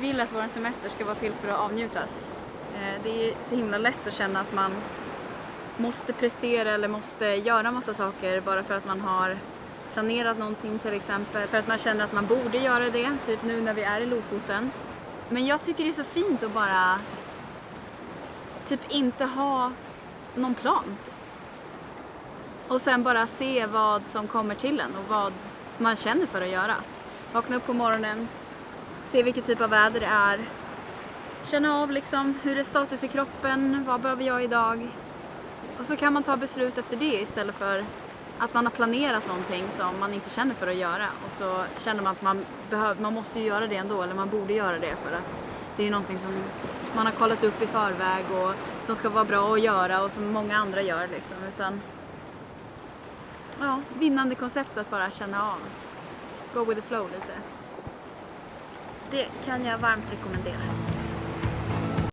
vill att vår semester ska vara till för att avnjutas. Det är så himla lätt att känna att man måste prestera eller måste göra massa saker bara för att man har planerat någonting till exempel. För att man känner att man borde göra det, typ nu när vi är i Lofoten. Men jag tycker det är så fint att bara typ inte ha någon plan. Och sen bara se vad som kommer till en och vad man känner för att göra. Vakna upp på morgonen, se vilken typ av väder det är. Känna av liksom hur det är status i kroppen, vad behöver jag idag. Och så kan man ta beslut efter det istället för att man har planerat någonting som man inte känner för att göra. Och så känner man att man måste ju göra det ändå, eller man borde göra det för att det är någonting som man har kollat upp i förväg och som ska vara bra att göra och som många andra gör liksom. Utan ja, vinnande koncept att bara känna av. Go with the flow lite. Det kan jag varmt rekommendera.